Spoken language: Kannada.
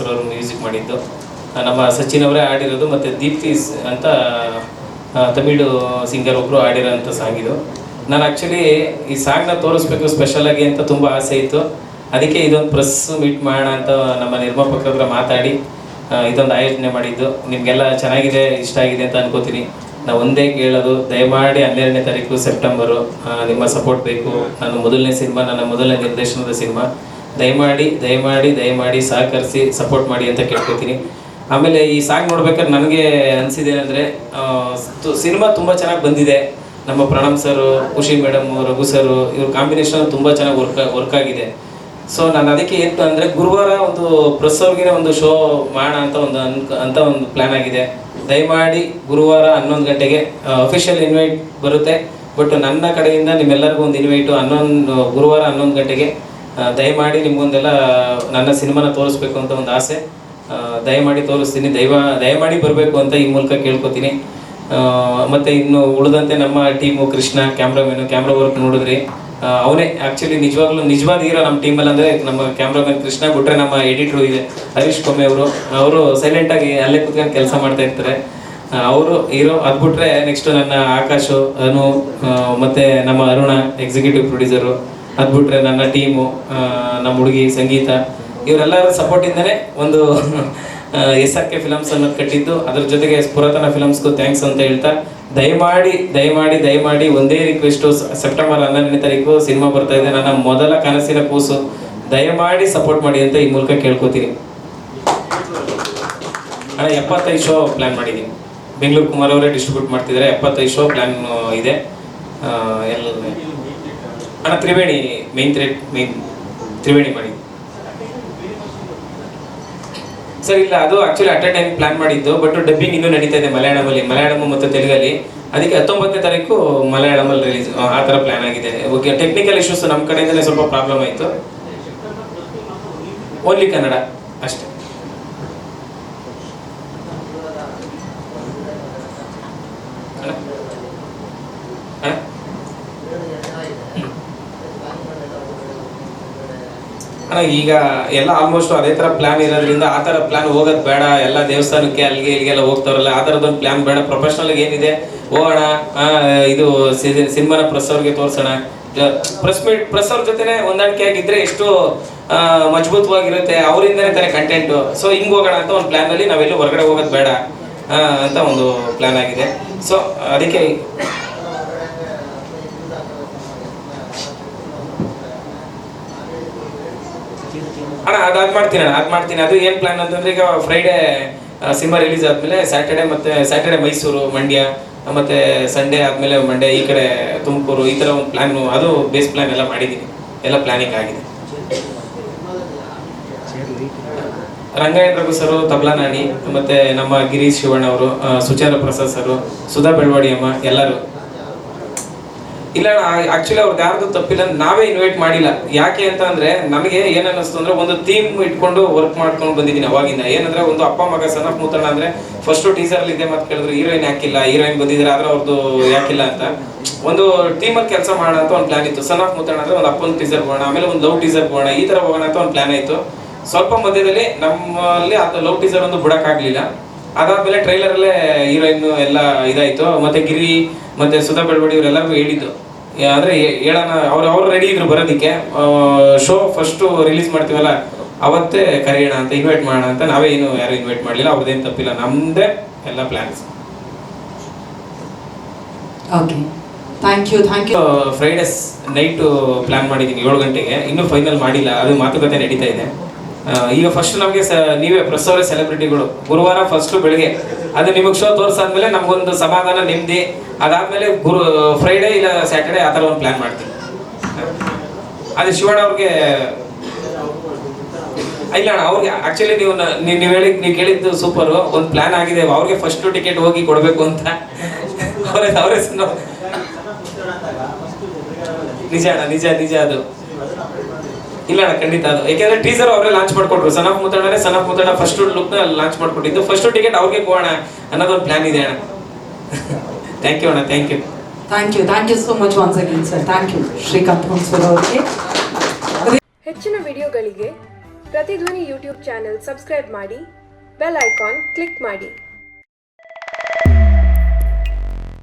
ಅವರು ಮ್ಯೂಸಿಕ್ ಮಾಡಿದ್ದು, ನಮ್ಮ ಸಚಿನ್ ಅವರೇ ಆಡಿರೋದು, ಮತ್ತು ದೀಪ್ತಿ ಅಂತ ತಮಿಳು ಸಿಂಗರ್ ಒಬ್ಬರು ಆಡಿರೋಂಥ ಸಾಂಗ್ ಇದು. ನಾನು ಆ್ಯಕ್ಚುಲಿ ಈ ಸಾಂಗ್ನ ತೋರಿಸ್ಬೇಕು ಸ್ಪೆಷಲಾಗಿ ಅಂತ ತುಂಬ ಆಸೆ ಇತ್ತು. ಅದಕ್ಕೆ ಇದೊಂದು ಪ್ರೆಸ್ ಮೀಟ್ ಮಾಡೋಣ ಅಂತ ನಮ್ಮ ನಿರ್ಮಾಪಕರ ಹತ್ರ ಮಾತಾಡಿ ಇದೊಂದು ಆಯೋಜನೆ ಮಾಡಿದ್ದು. ನಿಮಗೆಲ್ಲ ಚೆನ್ನಾಗಿದೆ, ಇಷ್ಟ ಆಗಿದೆ ಅಂತ ಅನ್ಕೋತೀನಿ. ನಾವು ಒಂದೇ ಕೇಳೋದು, ದಯಮಾಡಿ 12ನೇ ತಾರೀಕು ಸೆಪ್ಟೆಂಬರು ನಿಮ್ಮ ಸಪೋರ್ಟ್ ಬೇಕು. ನನ್ನ ಮೊದಲನೇ ಸಿನಿಮಾ, ನನ್ನ ಮೊದಲನೇ ನಿರ್ದೇಶನದ ಸಿನಿಮಾ. ದಯಮಾಡಿ ಸಹಕರಿಸಿ ಸಪೋರ್ಟ್ ಮಾಡಿ ಅಂತ ಕೇಳ್ಕೊತೀನಿ. ಆಮೇಲೆ ಈ ಸಾಂಗ್ ನೋಡ್ಬೇಕಾದ್ರೆ ನನಗೆ ಅನಿಸಿದೇನೆಂದರೆ, ಸಿನಿಮಾ ತುಂಬ ಚೆನ್ನಾಗಿ ಬಂದಿದೆ. ನಮ್ಮ ಪ್ರಣಮ್ ಸರು, ಖುಷಿ ಮೇಡಮ್, ರಘು ಸರು, ಇವ್ರ ಕಾಂಬಿನೇಷನ್ ತುಂಬ ಚೆನ್ನಾಗಿ ವರ್ಕ್ ಆಗಿದೆ. ಸೊ ನಾನು ಅದಕ್ಕೆ ಏನು ಅಂದರೆ, ಗುರುವಾರ ಒಂದು ಪ್ರೆಸ್ ಅವ್ರಿಗೆ ಒಂದು ಶೋ ಮಾಡೋಣ ಅಂತ ಒಂದು ಪ್ಲ್ಯಾನ್ ಆಗಿದೆ. ದಯಮಾಡಿ ಗುರುವಾರ 11 ಗಂಟೆಗೆ ಅಫಿಷಿಯಲ್ ಇನ್ವೈಟ್ ಬರುತ್ತೆ. ಬಟ್ ನನ್ನ ಕಡೆಯಿಂದ ನಿಮ್ಮೆಲ್ಲರಿಗೂ ಒಂದು ಇನ್ವೈಟು ಗುರುವಾರ 11 ಗಂಟೆಗೆ. ದಯಮಾಡಿ ನಿಮ್ಗೊಂದೆಲ್ಲ ನನ್ನ ಸಿನಿಮಾನ ತೋರಿಸ್ಬೇಕು ಅಂತ ಒಂದು ಆಸೆ. ದಯಮಾಡಿ ತೋರಿಸ್ತೀನಿ, ದಯಮಾಡಿ ಬರಬೇಕು ಅಂತ ಈ ಮೂಲಕ ಕೇಳ್ಕೊತೀನಿ. ಮತ್ತು ಇನ್ನು ಉಳಿದಂತೆ ನಮ್ಮ ಟೀಮು, ಕೃಷ್ಣ ಕ್ಯಾಮ್ರಾ ವರ್ಕ್ ನೋಡಿದ್ರಿ, ಅವನೇ ಆ್ಯಕ್ಚುಲಿ ನಿಜವಾದ ಹೀರೋ ನಮ್ಮ ಟೀಮಲ್ಲಿ. ಅಂದರೆ ನಮ್ಮ ಕ್ಯಾಮ್ರಾಮನ್ ಕೃಷ್ಣ ಬಿಟ್ಟರೆ ನಮ್ಮ ಎಡಿಟ್ರು ಇದೆ ಹರೀಶ್ ಕೊಮ್ಮೆ ಅವರು ಸೈಲೆಂಟಾಗಿ ಅಲ್ಲೇ ಕೂತ್ಕೊಂಡು ಕೆಲಸ ಮಾಡ್ತಾ ಇರ್ತಾರೆ. ಅವರು ಹೀರೋ. ಅದು ಬಿಟ್ಟರೆ ನೆಕ್ಸ್ಟು ನನ್ನ ಆಕಾಶು, ಅನು, ಮತ್ತು ನಮ್ಮ ಅರುಣ ಎಕ್ಸಿಕ್ಯೂಟಿವ್ ಪ್ರೊಡ್ಯೂಸರು. ಅದು ಬಿಟ್ಟರೆ ನನ್ನ ಟೀಮು, ನಮ್ಮ ಹುಡುಗಿ ಸಂಗೀತ, ಇವರೆಲ್ಲರ ಸಪೋರ್ಟಿಂದನೇ ಒಂದು SRK ಫಿಲಮ್ಸ್ ಅನ್ನೋದು ಕಟ್ಟಿದ್ದು. ಅದ್ರ ಜೊತೆಗೆ ಪುರಾತನ ಫಿಲಮ್ಸ್ಗೂ ಥ್ಯಾಂಕ್ಸ್ ಅಂತ ಹೇಳ್ತಾ, ದಯಮಾಡಿ ಒಂದೇ ರಿಕ್ವೆಸ್ಟು, ಸೆಪ್ಟೆಂಬರ್ 12ನೇ ತಾರೀಕು ಸಿನಿಮಾ ಬರ್ತಾ ಇದೆ, ನನ್ನ ಮೊದಲ ಕನಸಿನ ಕೂಸು. ದಯಮಾಡಿ ಸಪೋರ್ಟ್ ಮಾಡಿ ಅಂತ ಈ ಮೂಲಕ ಕೇಳ್ಕೊತೀನಿ. ಅಣ್ಣ 75 ಶೋ ಪ್ಲ್ಯಾನ್ ಮಾಡಿದ್ದೀನಿ. ಬೆಂಗಳೂರು ಕುಮಾರ್ ಅವರೇ ಡಿಸ್ಟ್ರಿಬ್ಯೂಟ್ ಮಾಡ್ತಿದ್ದಾರೆ. 75 ಶೋ ಪ್ಲ್ಯಾನ್ ಇದೆ. ಎಲ್ಲ ಅಣ್ಣ ತ್ರಿವೇಣಿ ಮೇನ್ ತ್ರಿವೇಣಿ ಮಾಡಿ ಸರ್. ಇಲ್ಲ, ಅದು actually at A time plan ಮಾಡಿದ್ದು, ಬಟ್ ಡಬ್ಬಿಂಗ್ ಇನ್ನೂ ನಡೀತಾ ಇದೆ ಮಲಯಾಳಂ ಮತ್ತು ತೆಲುಗಲ್ಲಿ. ಅದಕ್ಕೆ 19ನೇ ತಾರೀಕು ಮಲಯಾಳಮಲ್ಲಿ ರಿಲೀಸ್ ಆ ಥರ ಪ್ಲ್ಯಾನ್ ಆಗಿದೆ. ಓಕೆ, ಟೆಕ್ನಿಕಲ್ ಇಶ್ಯೂಸ್ ನಮ್ಮ ಕಡೆಯಿಂದಲೇ ಸ್ವಲ್ಪ ಪ್ರಾಬ್ಲಮ್ ಆಯಿತು. ಓನ್ಲಿ ಕನ್ನಡ ಅಷ್ಟೇ. ಈಗ ಎಲ್ಲ ಆಲ್ಮೋಸ್ಟ್ ಅದೇ ಥರ ಪ್ಲ್ಯಾನ್ ಇರೋದ್ರಿಂದ ಆ ಥರ ಪ್ಲ್ಯಾನ್ ಹೋಗೋದು ಬೇಡ. ಎಲ್ಲ ದೇವಸ್ಥಾನಕ್ಕೆ ಅಲ್ಲಿಗೆ ಇಲ್ಲಿಗೆಲ್ಲ ಹೋಗ್ತಾರಲ್ಲ, ಆ ಥರದ್ದೊಂದು ಪ್ಲ್ಯಾನ್ ಬೇಡ. ಪ್ರೊಫೆಷ್ನಲ್ಗೆ ಏನಿದೆ ಹೋಗೋಣ, ಇದು ಸಿನಿಮಾನ ಪ್ರೆಸ್ ಅವ್ರಿಗೆ ತೋರಿಸೋಣ. ಪ್ರೆಸ್ ಅವ್ರ ಜೊತೆ ಹೊಂದಾಣಿಕೆ ಆಗಿದ್ರೆ ಎಷ್ಟು ಮಜಬೂತವಾಗಿರುತ್ತೆ, ಅವರಿಂದನೇ ತಾನೇ ಕಂಟೆಂಟು. ಸೊ ಹಿಂಗೆ ಹೋಗೋಣ ಅಂತ ಒಂದು ಪ್ಲ್ಯಾನಲ್ಲಿ ನಾವೆಲ್ಲೂ ಹೊರಗಡೆ ಹೋಗೋದು ಬೇಡ ಅಂತ ಒಂದು ಪ್ಲ್ಯಾನ್ ಆಗಿದೆ. ಸೊ ಅದಕ್ಕೆ ಅಣ್ಣ ಅದು ಮಾಡ್ತೀನಿ. ಅದು ಏನು ಪ್ಲ್ಯಾನ್ ಅಂತಂದರೆ, ಈಗ ಫ್ರೈಡೇ ಸಿನಿಮಾ ರಿಲೀಸ್ ಆದಮೇಲೆ ಸ್ಯಾಟರ್ಡೆ ಮೈಸೂರು, ಮಂಡ್ಯ, ಮತ್ತು ಸಂಡೇ ಆದಮೇಲೆ ಮಂಡ್ಯ, ಈ ಕಡೆ ತುಮಕೂರು, ಈ ಥರ ಒಂದು ಪ್ಲ್ಯಾನು, ಅದು ಬೇಸ್ ಪ್ಲ್ಯಾನ್ ಎಲ್ಲ ಮಾಡಿದ್ದೀನಿ. ಎಲ್ಲ ಪ್ಲ್ಯಾನಿಂಗ್ ಆಗಿದೆ. ರಂಗಾಯಣ ರಘು ಸರು ತಬಲಾ ನಾಡಿ, ಮತ್ತು ನಮ್ಮ ಗಿರೀಶ್ ಶಿವಣ್ಣ ಅವರು, ಸುಚಾರ ಪ್ರಸಾದ್ ಸರು, ಸುಧಾ ಬೆಳವಾಡಿ ಅಮ್ಮ, ಎಲ್ಲರೂ. ಇಲ್ಲ ಆ್ಯಕ್ಚುಲಿ ಅವ್ರದ್ದು ಯಾರ್ದು ತಪ್ಪಿಲ್ಲ, ನಾವೇ ಇನ್ವೈಟ್ ಮಾಡಿಲ್ಲ. ಯಾಕೆ ಅಂತ ಅಂದರೆ, ನನಗೆ ಏನನ್ನಿಸ್ತು ಅಂದರೆ, ಒಂದು ಥೀಮ್ ಇಟ್ಕೊಂಡು ವರ್ಕ್ ಮಾಡ್ಕೊಂಡು ಬಂದಿದ್ದೀನಿ ಅವಾಗಿಂದ. ಏನಂದರೆ, ಒಂದು ಅಪ್ಪ ಮಗ ಸನ್ ಆಫ್ ಮುತ್ತಣ್ಣ ಅಂದರೆ ಫಸ್ಟು ಟೀಸರಲ್ಲಿ ಇದೆ ಮತ್ತು ಕೇಳಿದ್ರು ಹೀರೋಯಿನ್ ಯಾಕಿಲ್ಲ, ಹೀರೋಯಿನ್ ಬಂದಿದ್ದಾರೆ ಆದರೆ ಅವ್ರದ್ದು ಯಾಕಿಲ್ಲ ಅಂತ. ಒಂದು ಟೀಮಲ್ಲಿ ಕೆಲಸ ಮಾಡೋಣ ಅಂತ ಒಂದು ಪ್ಲ್ಯಾನ್ ಇತ್ತು. ಸನ್ ಆಫ್ ಮುತ್ತಣ್ಣ ಅಂದರೆ ಒಂದು ಅಪ್ಪನ ಟೀಸರ್ ಹೋಗೋಣ, ಆಮೇಲೆ ಒಂದು ಲವ್ ಟೀಸರ್ ಹೋಗೋಣ, ಈ ಥರ ಹೋಗೋಣ ಅಂತ ಒಂದು ಪ್ಲ್ಯಾನ್ ಆಯಿತು. ಸ್ವಲ್ಪ ಮಧ್ಯದಲ್ಲಿ ನಮ್ಮಲ್ಲಿ ಅದು ಲವ್ ಟೀಸರ್ ಒಂದು ಬಿಡೋಕ್ಕಾಗಲಿಲ್ಲ. ಅದಾದಮೇಲೆ ಟ್ರೈಲರಲ್ಲೇ ಹೀರೋಯಿನ್ ಎಲ್ಲ ಇದಾಯಿತು. ಮತ್ತು ಗಿರಿ ಮತ್ತು ಸುಧಾ ಬೆಳವಡಿ ಇವರೆಲ್ಲರಿಗೂ ಹೇಳಿದ್ದು, ಅಂದರೆ ಹೇಳೋಣ, ಅವ್ರು ರೆಡಿ ಇದ್ರು ಬರೋದಕ್ಕೆ. ಶೋ ಫಸ್ಟು ರಿಲೀಸ್ ಮಾಡ್ತೀವಲ್ಲ ಅವತ್ತೇ ಕರೆಯೋಣ ಅಂತ, ಇನ್ವೈಟ್ ಮಾಡೋಣ ಅಂತ. ನಾವೇ ಯಾರು ಇನ್ವೈಟ್ ಮಾಡಲಿಲ್ಲ. ಅವ್ರದ್ದೇನು ತಪ್ಪಿಲ್ಲ, ನಮ್ಮದೇ ಎಲ್ಲ plans. Okay, thank you. Fridays night plan ಮಾಡಿದ್ದೀನಿ 7 ಗಂಟೆಗೆ. ಇನ್ನೂ ಫೈನಲ್ ಮಾಡಿಲ್ಲ, ಅದು ಮಾತುಕತೆ ನಡೀತಾ ಇದೆ. ಈಗ ಫಸ್ಟ್ ನಮಗೆ ನೀವೇ ಪ್ರೆಸ್ ಅವರೇ ಸೆಲೆಬ್ರಿಟಿಗಳು. ಗುರುವಾರ ಫಸ್ಟು ಬೆಳಗ್ಗೆ ಅದು ನಿಮಗೆ ಶೋ ತೋರಿಸಾದ್ಮೇಲೆ ನಮಗೊಂದು ಸಮಾಧಾನ, ನೆಮ್ಮದಿ. ಅದಾದಮೇಲೆ ಫ್ರೈಡೇ ಇಲ್ಲ ಸ್ಯಾಟರ್ಡೇ ಆ ಥರ ಒಂದು ಪ್ಲ್ಯಾನ್ ಮಾಡ್ತೀನಿ. ಅದು ಶಿವಣ್ಣ ಅವ್ರಿಗೆ ಇಲ್ಲ ಅಣ್ಣ, ಅವ್ರಿಗೆ ಆ್ಯಕ್ಚುಲಿ ನೀವು ಕೇಳಿದ್ದು ಸೂಪರು. ಒಂದು ಪ್ಲ್ಯಾನ್ ಆಗಿದೆ, ಅವ್ರಿಗೆ ಫಸ್ಟು ಟಿಕೆಟ್ ಹೋಗಿ ಕೊಡಬೇಕು ಅಂತ. ಅವರೇ ನಿಜ ಅಣ್ಣ, ನಿಜ ಅದು. ಇಲ್ಲ ಅಣ್ಣ, ಖಂಡಿತ ಅದು. ಯಾಕೆಂದ್ರೆ ಟೀಸರ್ ಅವರೇ ಲಾಂಚ್ ಮಾಡ್ಕೊಟ್ರು. ಸನ್ ಆಫ್ ಮುತ್ತಣ್ಣ ಫಸ್ಟ್ ಲುಕ್ನ ಲಾಂಚ್ ಮಾಡ್ಕೊಟ್ಟಿದ್ದು. ಫಸ್ಟ್ ಟಿಕೆಟ್ ಅವ್ರಿಗೆ ಕೊಡೋಣ ಅನ್ನೋದೊಂದು ಪ್ಲ್ಯಾನ್ ಇದೆ ಅಣ್ಣ. ಥ್ಯಾಂಕ್ ಯು ಅಣ್ಣ, thank you so much once again sir. Thank you Srikanth Hunsur ಅವರಿಗೆ. ಹೆಚ್ಚಿನ ವಿಡಿಯೋಗಳಿಗೆ ಪ್ರತಿಧ್ವನಿ ಯೂಟ್ಯೂಬ್ ಚಾನೆಲ್ ಸಬ್ಸ್ಕ್ರೈಬ್ ಮಾಡಿ, ಬೆಲ್ ಐಕಾನ್ ಕ್ಲಿಕ್ ಮಾಡಿ.